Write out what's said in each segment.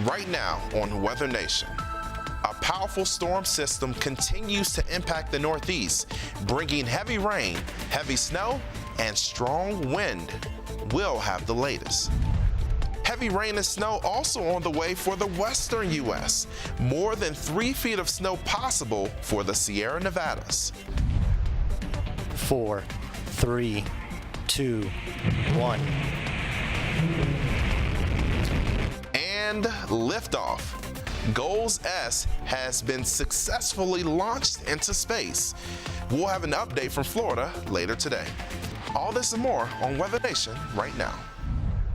Right now on Weather Nation, a powerful storm system continues to impact the Northeast, bringing heavy rain, heavy snow, and strong wind. We'll have the latest. Heavy rain and snow also on the way for the western U.S. More than 3 feet of snow possible for the Sierra Nevadas. 4, 3, 2, 1. And liftoff. GOES-S has been successfully launched into space. We'll have an update from Florida later today. All this and more on Weather Nation right now.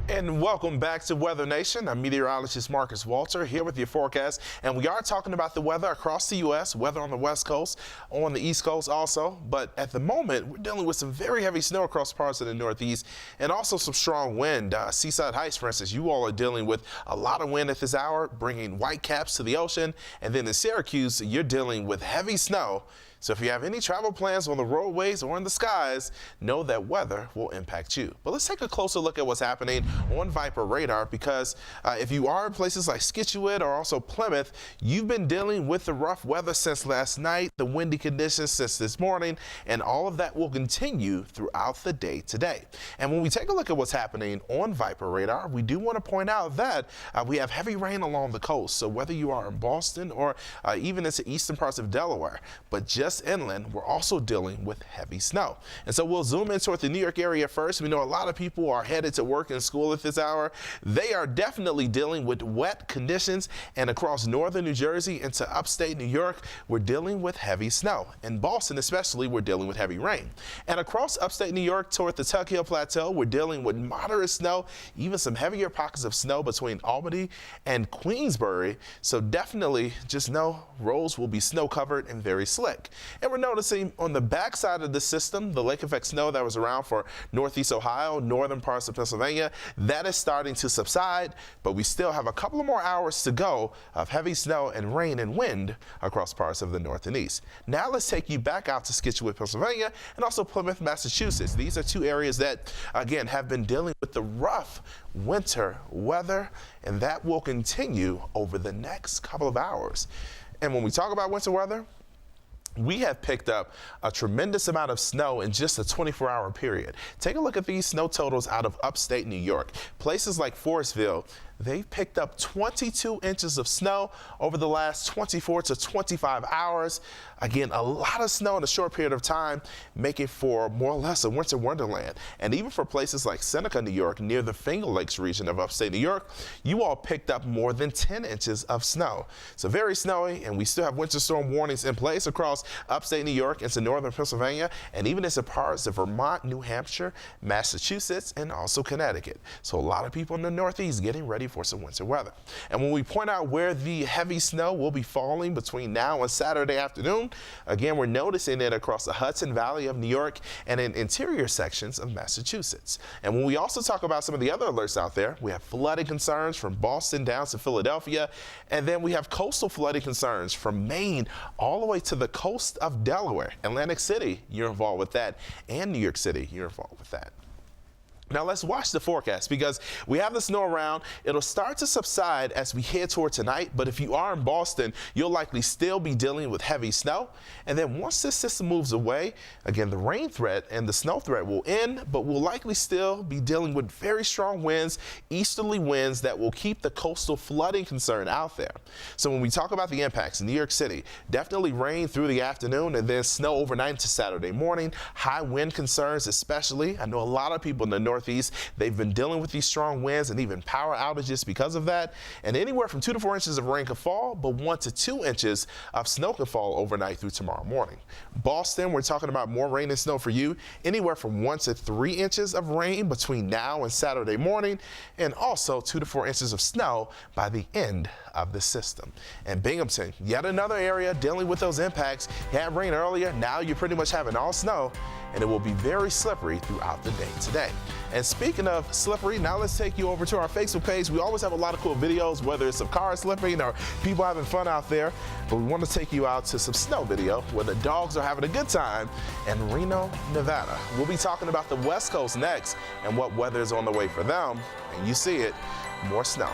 And welcome back to Weather Nation. I'm meteorologist Marcus Walter here with your forecast. And we are talking about the weather across the U.S., weather on the West Coast, on the East Coast also. But at the moment, we're dealing with some very heavy snow across parts of the Northeast and also some strong wind. Seaside Heights, for instance, you all are dealing with a lot of wind at this hour, bringing white caps to the ocean. And then in Syracuse, you're dealing with heavy snow. So if you have any travel plans on the roadways or in the skies, know that weather will impact you. But let's take a closer look at what's happening on Viper radar, because if you are in places like Scituate or also Plymouth, you've been dealing with the rough weather since last night, the windy conditions since this morning, and all of that will continue throughout the day today. And when we take a look at what's happening on Viper radar, we do want to point out that we have heavy rain along the coast. So whether you are in Boston or even into eastern parts of Delaware, but just inland, we're also dealing with heavy snow. And so we'll zoom in toward the New York area first. We know a lot of people are headed to work and school at this hour. They are definitely dealing with wet conditions, and across northern New Jersey into upstate New York, we're dealing with heavy snow. In Boston especially, we're dealing with heavy rain. And across upstate New York toward the Tuck Hill Plateau, we're dealing with moderate snow, even some heavier pockets of snow between Albany and Queensbury. So definitely just know roads will be snow covered and very slick. And we're noticing on the backside of the system, the lake effect snow that was around for northeast Ohio, northern parts of Pennsylvania, that is starting to subside, but we still have a couple of more hours to go of heavy snow and rain and wind across parts of the north and east. Now let's take you back out to Scituate, Pennsylvania, and also Plymouth, Massachusetts. These are two areas that, again, have been dealing with the rough winter weather, and that will continue over the next couple of hours. And when we talk about winter weather, we have picked up a tremendous amount of snow in just a 24-hour period. Take a look at these snow totals out of upstate New York. Places like Forestville, they've picked up 22 inches of snow over the last 24 to 25 hours. Again, a lot of snow in a short period of time, making for more or less a winter wonderland. And even for places like Seneca, New York, near the Finger Lakes region of upstate New York, you all picked up more than 10 inches of snow. So very snowy, and we still have winter storm warnings in place across upstate New York into northern Pennsylvania, and even into parts of Vermont, New Hampshire, Massachusetts, and also Connecticut. So a lot of people in the Northeast getting ready for some winter weather. And when we point out where the heavy snow will be falling between now and Saturday afternoon, again, we're noticing it across the Hudson Valley of New York and in interior sections of Massachusetts. And when we also talk about some of the other alerts out there, we have flooding concerns from Boston down to Philadelphia, and then we have coastal flooding concerns from Maine all the way to the coast of Delaware. Atlantic City, you're involved with that, and New York City, you're involved with that. Now let's watch the forecast, because we have the snow around. It'll start to subside as we head toward tonight, but if you are in Boston, you'll likely still be dealing with heavy snow. And then once this system moves away, again, the rain threat and the snow threat will end, but we'll likely still be dealing with very strong winds, easterly winds that will keep the coastal flooding concern out there. So when we talk about the impacts in New York City, definitely rain through the afternoon and then snow overnight to Saturday morning. High wind concerns especially. I know a lot of people in the Northeast, they've been dealing with these strong winds and even power outages because of that. And anywhere from 2 to 4 inches of rain could fall, but 1 to 2 inches of snow could fall overnight through tomorrow morning. Boston, we're talking about more rain and snow for you, anywhere from 1 to 3 inches of rain between now and Saturday morning, and also 2 to 4 inches of snow by the end of the system. And Binghamton, yet another area dealing with those impacts. You had rain earlier, now you're pretty much having all snow, and it will be very slippery throughout the day today. And speaking of slippery, now let's take you over to our Facebook page. We always have a lot of cool videos, whether it's of cars slipping or people having fun out there. But we want to take you out to some snow video where the dogs are having a good time in Reno, Nevada. We'll be talking about the West Coast next and what weather is on the way for them. And you see it, more snow.